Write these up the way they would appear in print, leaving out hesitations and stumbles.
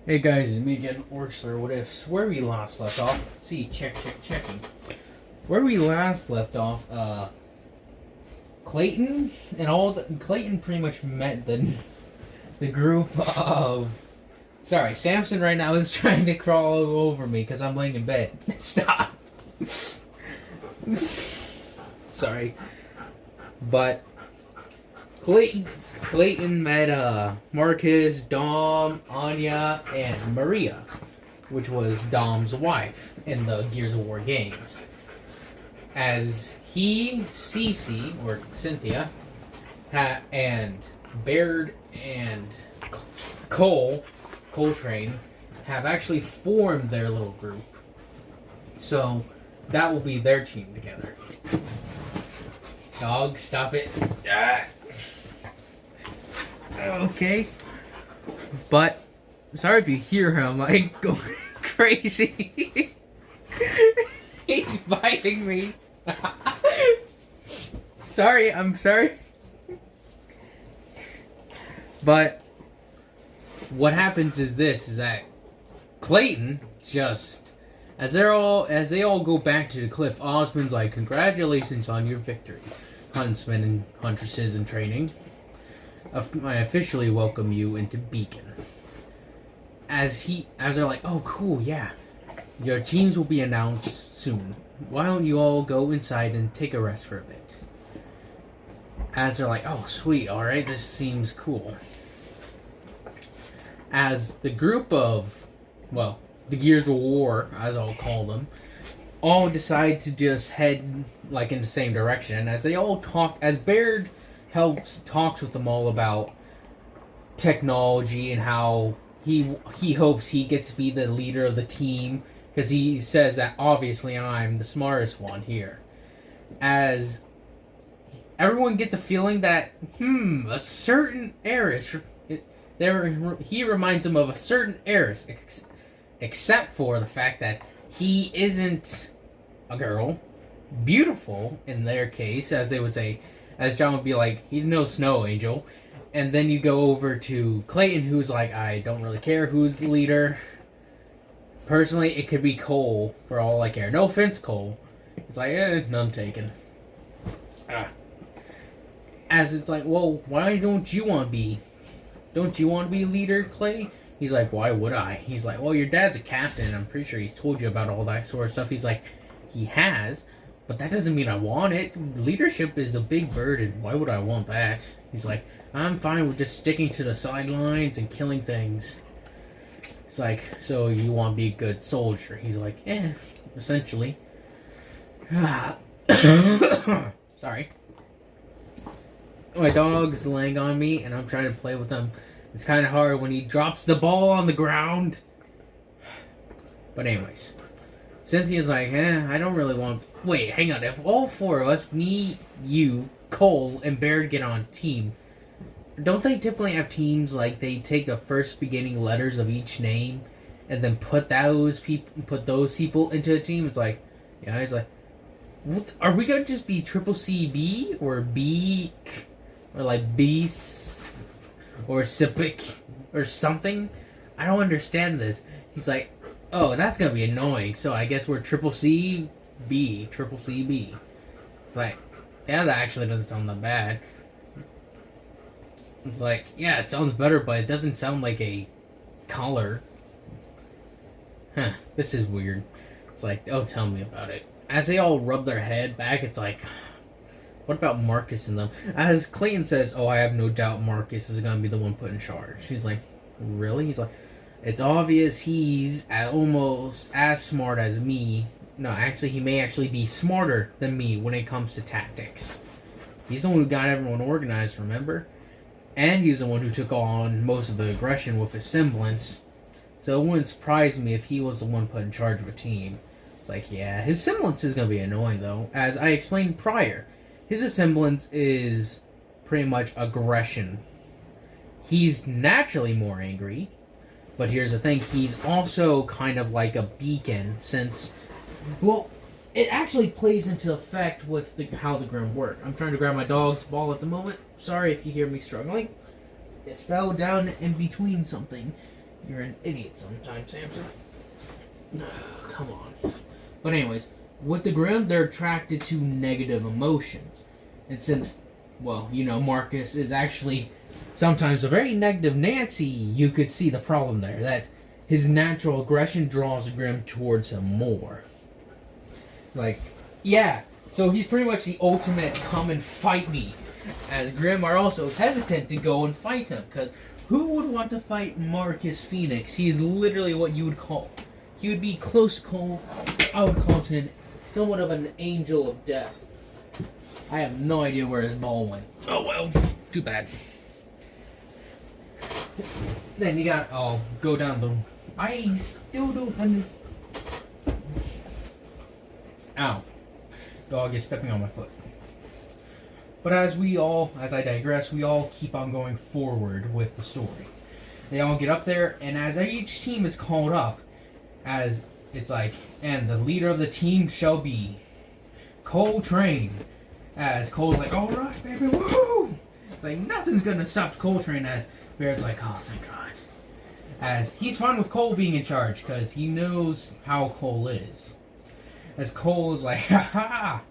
Hey guys, it's me again, Orchler. What if where we last left off? Let's see, checking. Where we last left off, Clayton Clayton pretty much met the group of. Sorry, Samson right now is trying to crawl over me because I'm laying in bed. Stop. Sorry, but Clayton met Marcus, Dom, Anya, and Maria, which was Dom's wife in the Gears of War games. As he, Cece, or Cynthia, and Baird and Coltrane have actually formed their little group. So that will be their team together. Dog, stop it. Okay. But, sorry if you hear him, like, going crazy. He's biting me. I'm sorry. But, what happens is that Clayton just, as they all go back to the cliff, Ozpin's like, congratulations on your victory, huntsmen and huntresses in training. I officially welcome you into Beacon. As they're like, oh cool, yeah, your teams will be announced soon. Why don't you all go inside and take a rest for a bit? As they're like, oh sweet, alright, this seems cool. As the group of, well, the Gears of War, as I'll call them, all decide to just head like in the same direction. As they all talk, as Baird talks with them all about technology and how he hopes he gets to be the leader of the team, because he says that obviously I'm the smartest one here. As everyone gets a feeling that a certain heiress he reminds them of a certain heiress, except for the fact that he isn't a girl, beautiful in their case, as they would say. As John would be like, he's no snow angel. And then you go over to Clayton, who's like, I don't really care who's the leader. Personally, it could be Cole, for all I care. No offense, Cole. It's like, none taken. As it's like, well, why don't you want to be? Don't you want to be leader, Clay? He's like, why would I? He's like, well, your dad's a captain. I'm pretty sure he's told you about all that sort of stuff. He's like, he has. But that doesn't mean I want it. Leadership is a big burden. Why would I want that? He's like, I'm fine with just sticking to the sidelines and killing things. It's like, so you want to be a good soldier? He's like, essentially. Sorry. My dog's laying on me and I'm trying to play with him. It's kind of hard when he drops the ball on the ground. But anyways. Cynthia's like, I don't really want... Wait, hang on. If all four of us, me, you, Cole, and Baird get on a team, don't they typically have teams like they take the first beginning letters of each name and then put those people into a team? It's like, yeah, it's like, what, are we going to just be Triple CB or B, or like B, or Sipic, or something? I don't understand this. He's like, oh, that's gonna be annoying. So I guess we're Triple CB. It's like, yeah, that actually doesn't sound that bad. It's like, yeah, it sounds better, but it doesn't sound like a color. This is weird. It's like, oh, tell me about it. As they all rub their head back, it's like, what about Marcus and them? As Clayton says, oh, I have no doubt Marcus is gonna be the one put in charge. He's like, really? He's like, it's obvious he's almost as smart as me. No, actually, he may actually be smarter than me when it comes to tactics. He's the one who got everyone organized, remember? And he's the one who took on most of the aggression with his semblance. So it wouldn't surprise me if he was the one put in charge of a team. It's like, yeah, his semblance is going to be annoying, though. As I explained prior, his semblance is pretty much aggression. He's naturally more angry. But here's the thing, he's also kind of like a beacon, since, well, it actually plays into effect with how the grim work. I'm trying to grab my dog's ball at the moment. Sorry if you hear me struggling. It fell down in between something. You're an idiot sometimes, Samson. Come on. But anyways, with the Grimm, they're attracted to negative emotions. And since, well, you know, Marcus is actually sometimes a very negative Nancy, you could see the problem there. That his natural aggression draws the Grimm towards him more. Like, yeah, so he's pretty much the ultimate come and fight me. As Grimm are also hesitant to go and fight him, because who would want to fight Marcus Phoenix? He's literally what you would call, he would be close to Cole. I would call him somewhat of an angel of death. I have no idea where his ball went. Oh well, too bad. Then you got, oh, go down the, I still don't understand. Ow. Dog is stepping on my foot. But as I digress, we all keep on going forward with the story. They all get up there, and as each team is called up, as it's like, and the leader of the team shall be Coltrane. As Cole's like, all right, baby, woohoo! Like, nothing's gonna stop Coltrane, as Bear's like, oh, thank God. As he's fine with Cole being in charge, because he knows how Cole is. As Cole is like, ha ha!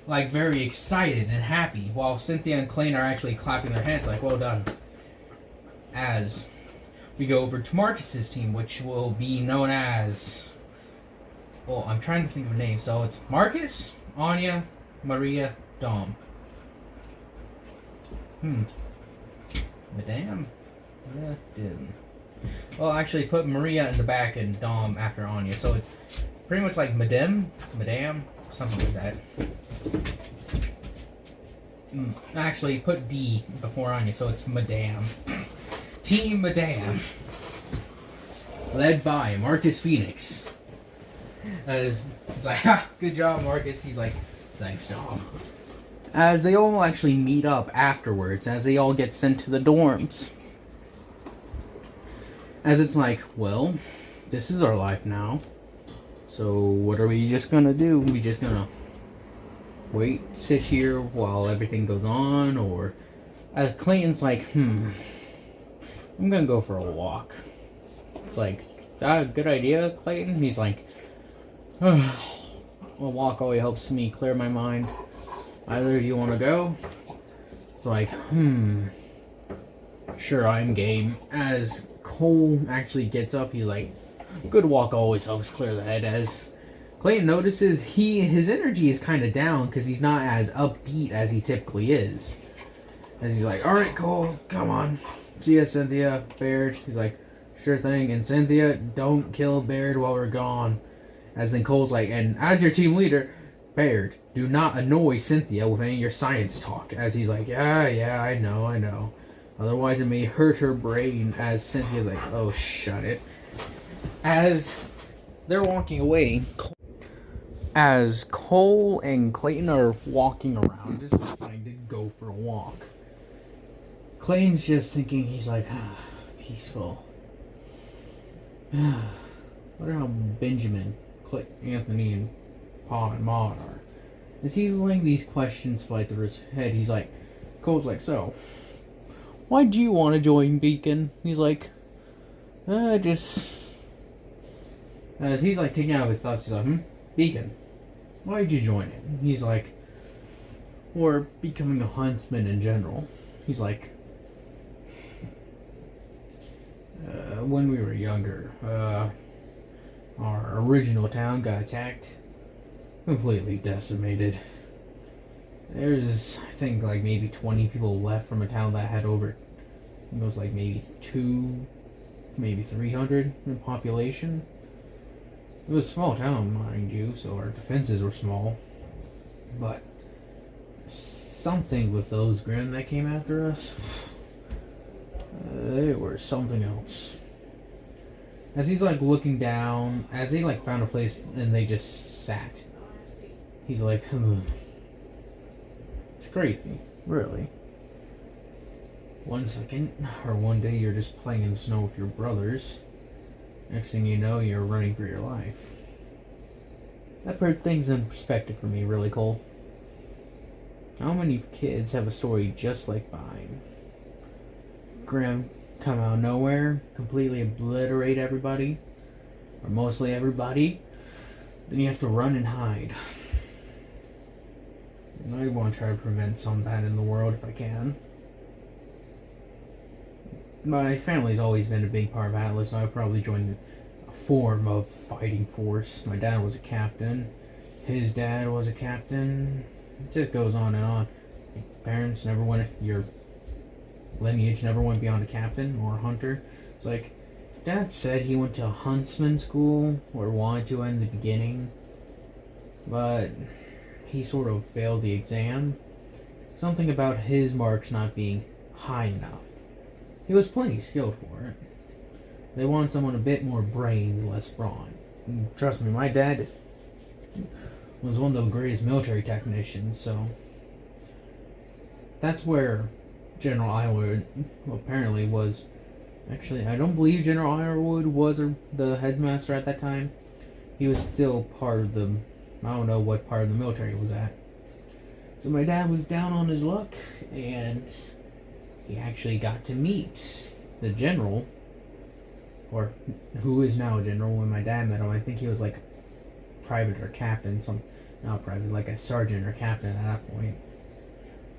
Like, very excited and happy, while Cynthia and Clayton are actually clapping their hands, like, well done. As we go over to Marcus's team, which will be known as, well, I'm trying to think of a name, so it's Marcus, Anya, Maria, Dom. Madame? Well, actually, put Maria in the back and Dom after Anya, so it's pretty much like Madame, something like that. Actually, put D before Anya, so it's Madame. Team Madame. Led by Marcus Phoenix. It's like, ha, good job, Marcus. He's like, thanks, Dom. As they all actually meet up afterwards, as they all get sent to the dorms. As it's like, well, this is our life now. So what are we just gonna do? We just gonna wait, sit here while everything goes on? Or as Clayton's like, I'm gonna go for a walk. It's like, that a good idea, Clayton? He's like, a walk always helps me clear my mind. Either of you want to go? It's like, sure, I'm game. As Cole actually gets up, he's like, good walk always helps clear the head. As Clayton notices his energy is kind of down because he's not as upbeat as he typically is. As he's like, alright, Cole, come on. See ya, Cynthia, Baird. He's like, sure thing. And Cynthia, don't kill Baird while we're gone. As then Cole's like, and as your team leader, Baird, do not annoy Cynthia with any of your science talk. As he's like, yeah, I know. Otherwise it may hurt her brain. As Cynthia's like, oh, shut it. As they're walking away, as Cole and Clayton are walking around, just deciding to go for a walk. Clayton's just thinking, he's like, peaceful. Wonder how Benjamin, Anthony, and Pa and Maud are. As he's letting these questions fly through his head, he's like, Cole's like, so, why do you want to join Beacon? He's like, just... As he's like taking out his thoughts, he's like, Beacon, why did you join it? He's like, or becoming a huntsman in general. He's like, when we were younger, our original town got attacked, completely decimated. There's, I think, like maybe 20 people left from a town that had over, it was like maybe 300 in population. It was a small town, mind you, so our defenses were small. But something with those Grimm that came after us, they were something else. As he's like looking down, as they like found a place and they just sat, he's like, it's crazy, really. One day you're just playing in the snow with your brothers. Next thing you know, you're running for your life. That put things in perspective for me, really, Cole. How many kids have a story just like mine? Grimm, come out of nowhere, completely obliterate everybody, or mostly everybody, then you have to run and hide. And I want to try to prevent some of that in the world if I can. My family's always been a big part of Atlas, so I've probably joined a form of fighting force. My dad was a captain. His dad was a captain. It just goes on and on. Parents never went, your lineage never went beyond a captain or a hunter. It's like, Dad said he went to a huntsman school, or wanted to in the beginning, but he sort of failed the exam. Something about his marks not being high enough. He was plenty skilled for it. They wanted someone a bit more brains, less brawn. And trust me, my dad was one of the greatest military technicians, so that's where General Ironwood apparently was. Actually, I don't believe General Ironwood was the headmaster at that time. He was still part of the, I don't know what part of the military he was at. So my dad was down on his luck, and he actually got to meet the general, or who is now a general. When my dad met him, I think he was like a private or captain, not private, like a sergeant or captain at that point.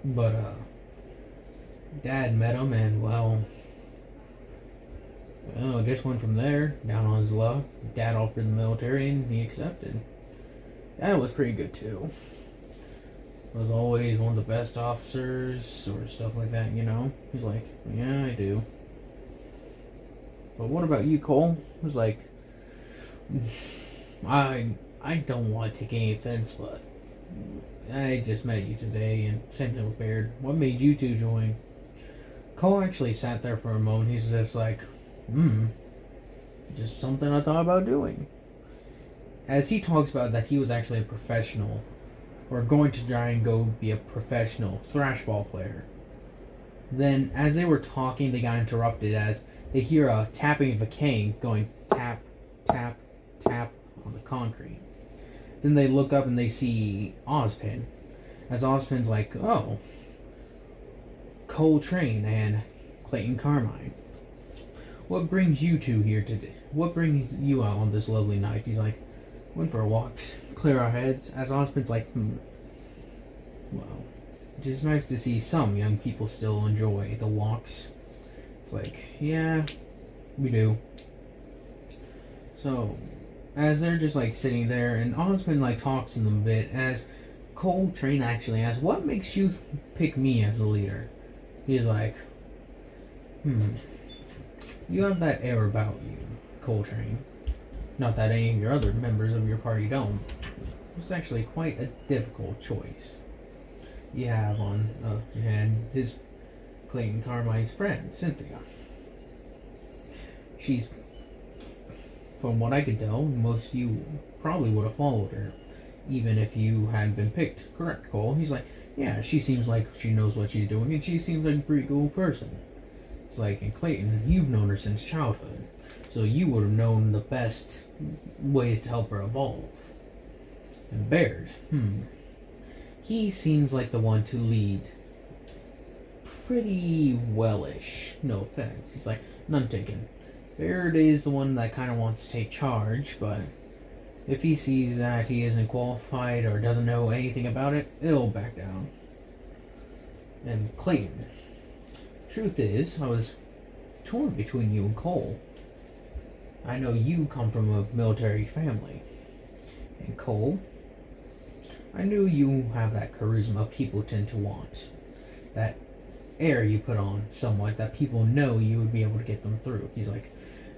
But Dad met him, and well, just went from there, down on his luck. Dad offered the military, and he accepted. Dad was pretty good too. Was always one of the best officers, or stuff like that, you know? He's like, yeah, I do. But what about you, Cole? He was like, I don't want to take any offense, but I just met you today, and same thing with Baird. What made you two join? Cole actually sat there for a moment. He's just like, just something I thought about doing. As he talks about that, he was actually a professional, or going to try and go be a professional thrashball player. Then, as they were talking, they got interrupted as they hear a tapping of a cane going tap, tap, tap on the concrete. Then they look up and they see Ozpin. As Ozpin's like, oh, Coltrane and Clayton Carmine. What brings you two here today? What brings you out on this lovely night? He's like, went for a walk, clear our heads. As Ozpin's like, well, it's just nice to see some young people still enjoy the walks. It's like, yeah, we do. So, as they're just like sitting there, and Ozpin like talks to them a bit, as Coltrane actually asks, what makes you pick me as a leader? He's like, you have that air about you, Coltrane. Not that any of your other members of your party don't. It's actually quite a difficult choice you have on and his Clayton Carmine's friend, Cynthia. She's, from what I could tell, most of you probably would have followed her, even if you hadn't been picked. Correct, Cole? He's like, yeah, she seems like she knows what she's doing, and she seems like a pretty cool person. It's like, and Clayton, you've known her since childhood, so you would have known the best ways to help her evolve. And Baird, he seems like the one to lead pretty wellish. No offense. He's like, none taken. Baird is the one that kind of wants to take charge, but if he sees that he isn't qualified or doesn't know anything about it, he'll back down. And Clayton, truth is, I was torn between you and Cole. I know you come from a military family. And Cole, I knew you have that charisma people tend to want. That air you put on somewhat that people know you would be able to get them through. He's like,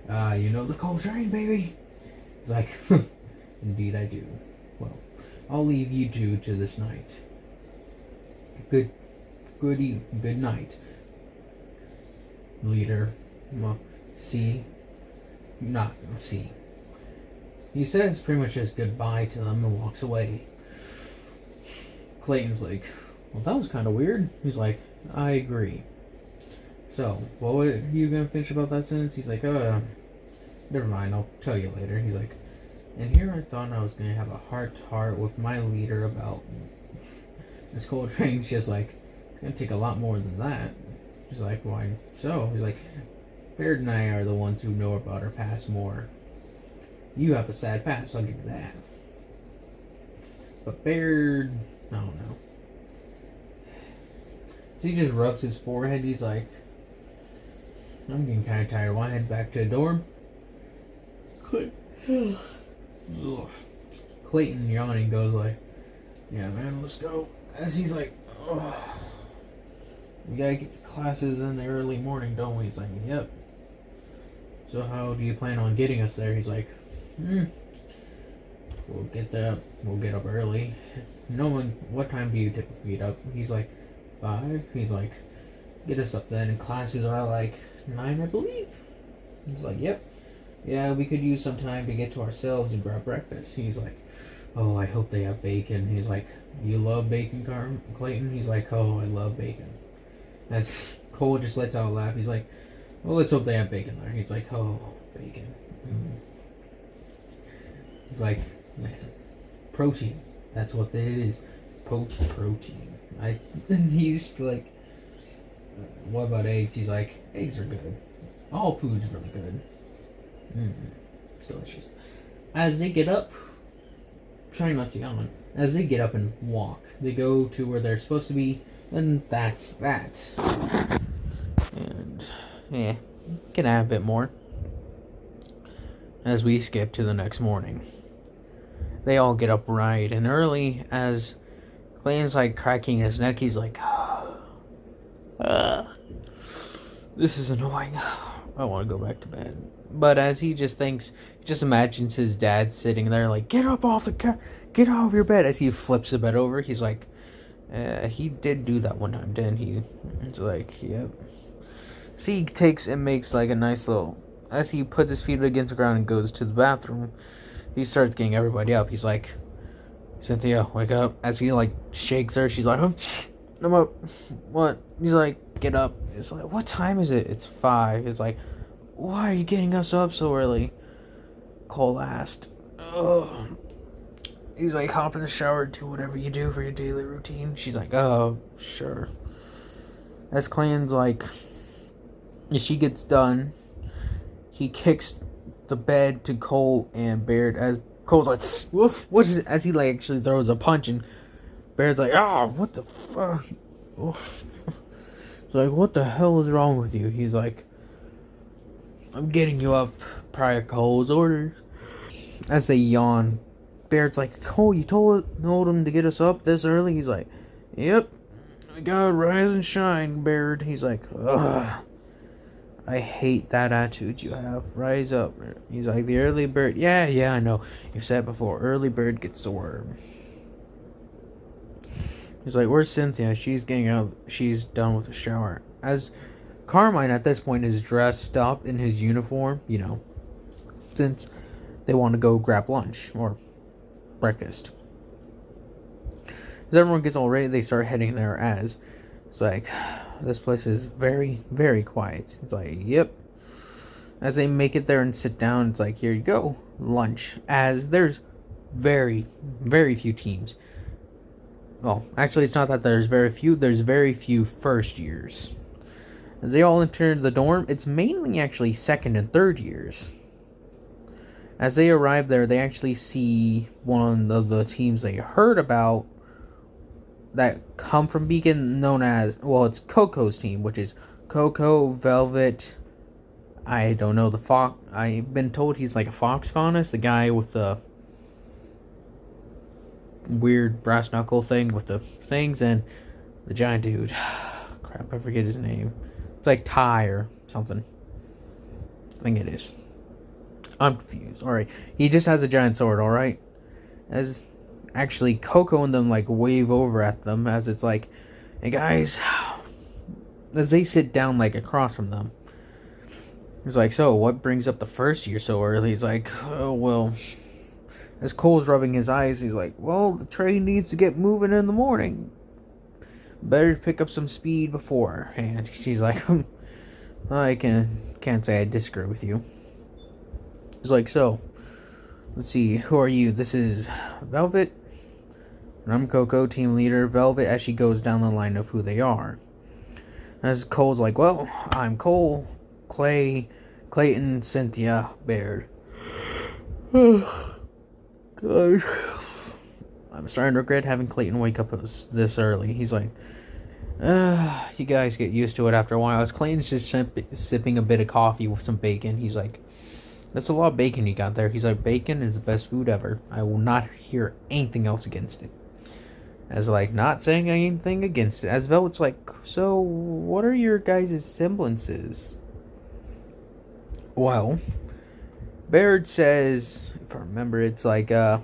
you know the Coltrane, baby? He's like, indeed I do. Well, I'll leave you two to this night. Good night, leader. Well, see. He says pretty much just goodbye to them and walks away. Clayton's like, well, that was kind of weird. He's like, I agree. So, what were you gonna finish about that sentence? He's like, never mind, I'll tell you later. He's like, and here I thought I was gonna have a heart-to-heart with my leader about this Coltrane's just like, it's gonna take a lot more than that. He's like, why so? He's like, Baird and I are the ones who know about our past more. You have a sad past, I'll give you that. But Baird, I don't know. So he just rubs his forehead. He's like, I'm getting kind of tired. Want to head back to the dorm? Clayton yawning goes like, yeah man, let's go. As he's like, oh, we gotta get the classes in the early morning, don't we? He's like, yep. So how do you plan on getting us there? He's like, we'll get there. We'll get up early. No one. What time do you typically get up? He's like, 5. He's like, get us up then. And classes are like 9, I believe. He's like, yep. Yeah, we could use some time to get to ourselves and grab breakfast. He's like, oh, I hope they have bacon. He's like, you love bacon, Clayton? He's like, oh, I love bacon. As Cole just lets out a laugh. He's like, well, let's hope they have bacon there. He's like, oh, bacon. He's like, man, protein. That's what it is. Protein. He's like, what about eggs? He's like, eggs are good. All food's really good. It's delicious. As they get up, trying not to yawn, as they get up and walk, they go to where they're supposed to be, and that's that. And, yeah, can add a bit more. As we skip to the next morning. They all get up right and early, as Clayton's like cracking his neck. He's like, this is annoying. I want to go back to bed. But as he just thinks, he just imagines his dad sitting there like, get up off the get out of your bed. As he flips the bed over, he's like, he did do that one time, didn't he? It's like, yep. So he takes and makes like a nice little, as he puts his feet against the ground and goes to the bathroom, he starts getting everybody up. He's like, Cynthia, wake up. As he like shakes her, she's like, I'm up. What? He's like, get up. It's like, what time is it? It's 5. It's like, why are you getting us up so early? Cole asked. Oh. He's like, hop in the shower, do whatever you do for your daily routine. She's like, oh, sure. As Clayton's like, if she gets done, he kicks the bed to Cole and Baird. As Cole's like, woof, what is it? As he like actually throws a punch, and Baird's like, what the fuck? He's like, what the hell is wrong with you? He's like, I'm getting you up prior Cole's orders. As they yawn, Baird's like, Cole, you told him to get us up this early? He's like, yep, we gotta rise and shine, Baird. He's like, ugh, I hate that attitude you have. Rise up. He's like, the early bird. Yeah, I know. You've said it before. Early bird gets the worm. He's like, where's Cynthia? She's getting out. She's done with the shower. As Carmine at this point is dressed up in his uniform, since they want to go grab lunch or breakfast. As everyone gets all ready, they start heading there. As it's like, this place is very, very quiet. It's like, yep. As they make it there and sit down, it's like, here you go, lunch. As there's very, very few teams. Well, actually, it's not that there's very few first years. As they all enter the dorm, it's mainly actually second and third years. As they arrive there, they actually see one of the teams they heard about that come from Beacon, known as, well, it's Coco's team, which is Coco, Velvet, I don't know, the fox. I've been told he's like a fox faunus, the guy with the weird brass knuckle thing with the things, and the giant dude. Crap, I forget his name. It's like Ty or something. I think it is. I'm confused. Alright, he just has a giant sword, alright? As actually Coco and them like wave over at them, as it's like, hey guys, as they sit down like across from them. He's like, so what brings up the first year so early? He's like, oh well. As Cole's rubbing his eyes, he's like, well, the train needs to get moving in the morning. Better pick up some speed beforehand. She's like, I can't say I disagree with you. He's like, so, let's see, who are you? This is Velvet, and I'm Coco, team leader. Velvet, as she goes down the line of who they are. As Cole's like, well, I'm Cole. Clayton, Cynthia, Baird. Oh, God. I'm starting to regret having Clayton wake up this early. He's like, you guys get used to it after a while. As Clayton's just sipping a bit of coffee with some bacon, he's like, that's a lot of bacon you got there. He's like, bacon is the best food ever. I will not hear anything else against it. As like, not saying anything against it. As Velvet's like, so what are your guys' semblances? Well, Baird says, if I remember, it's like the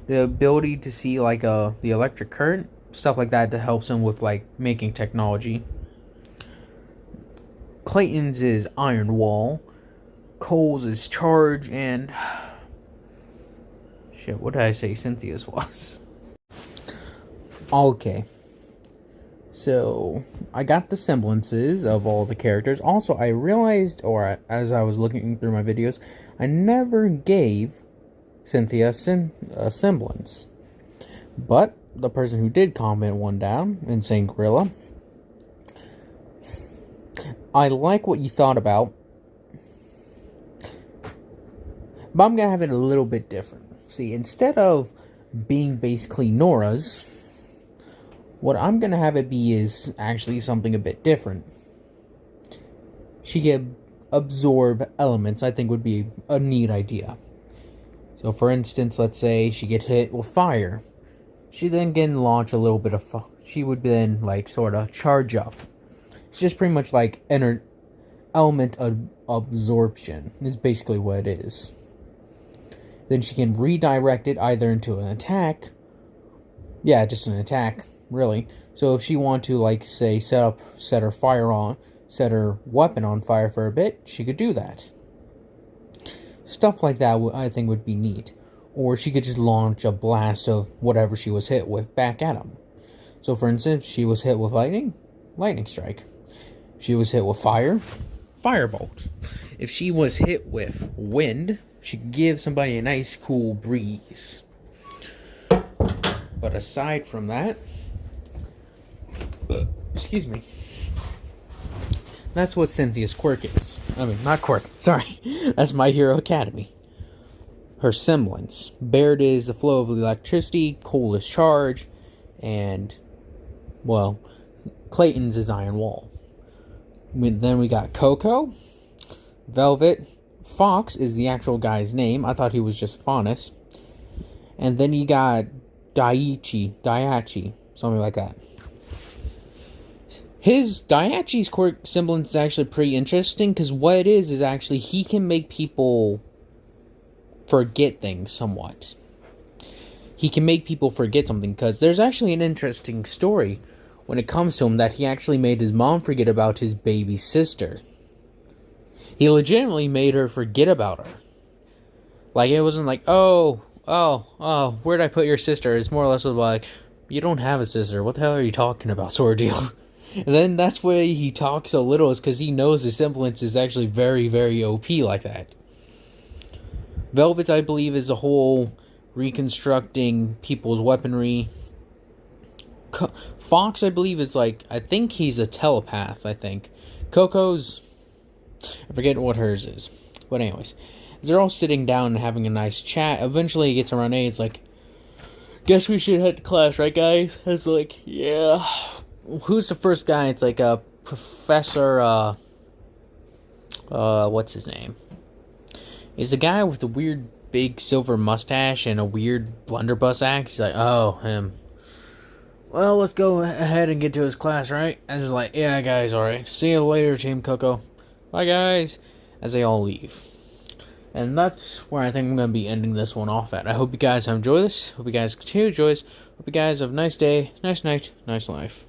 ability to see like the electric current, stuff like that helps him with like making technology. Clayton's is iron wall. Cole's is charge, and shit, what did I say Cynthia's was? Okay. So, I got the semblances of all the characters. Also, I realized, or as I was looking through my videos, I never gave Cynthia a semblance. But, the person who did comment one down, Insane Gorilla, I like what you thought about, but I'm going to have it a little bit different. See, instead of being basically Nora's, what I'm going to have it be is actually something a bit different. She can absorb elements, I think would be a neat idea. So for instance, let's say she gets hit with fire. She then can launch a little bit of fire. She would then like sort of charge up. It's just pretty much like element of absorption is basically what it is. Then she can redirect it either into an attack. Yeah, just an attack. Really. So if she wanted to, like, say, set her weapon on fire for a bit, she could do that. Stuff like that, I think, would be neat. Or she could just launch a blast of whatever she was hit with back at him. So, for instance, she was hit with lightning strike. She was hit with fire, firebolt. If she was hit with wind, she could give somebody a nice, cool breeze. But aside from that, excuse me, that's what Cynthia's quirk is. I mean, not quirk, sorry. That's My Hero Academy. Her semblance. Baird is the flow of electricity, Cole is charge, and, well, Clayton's is iron wall. Then we got Coco, Velvet, Fox is the actual guy's name. I thought he was just Faunus. And then you got Daichi, something like that. Daiachi's quirk semblance is actually pretty interesting, because what it is actually he can make people forget things somewhat. He can make people forget something, because there's actually an interesting story when it comes to him that he actually made his mom forget about his baby sister. He legitimately made her forget about her. Like, it wasn't like, oh, where'd I put your sister? It's more or less like, you don't have a sister. What the hell are you talking about, sort of deal. And then that's why he talks so little, is because he knows the semblance is actually very, very OP like that. Velvet, I believe, is the whole reconstructing people's weaponry. Fox, I believe, is like, I think he's a telepath, I think. Coco's, I forget what hers is. But anyways, they're all sitting down and having a nice chat. Eventually it gets around 8, it's like, guess we should head to class, right guys? It's like, yeah. Who's the first guy? It's like a Professor, what's his name? He's the guy with the weird big silver mustache and a weird blunderbuss act. He's like, oh, him. Well, let's go ahead and get to his class, right? And just like, yeah, guys, alright. See you later, Team Coco. Bye, guys. As they all leave. And that's where I think I'm going to be ending this one off at. I hope you guys have enjoyed this. Hope you guys continue to enjoy this. Hope you guys have a nice day, nice night, nice life.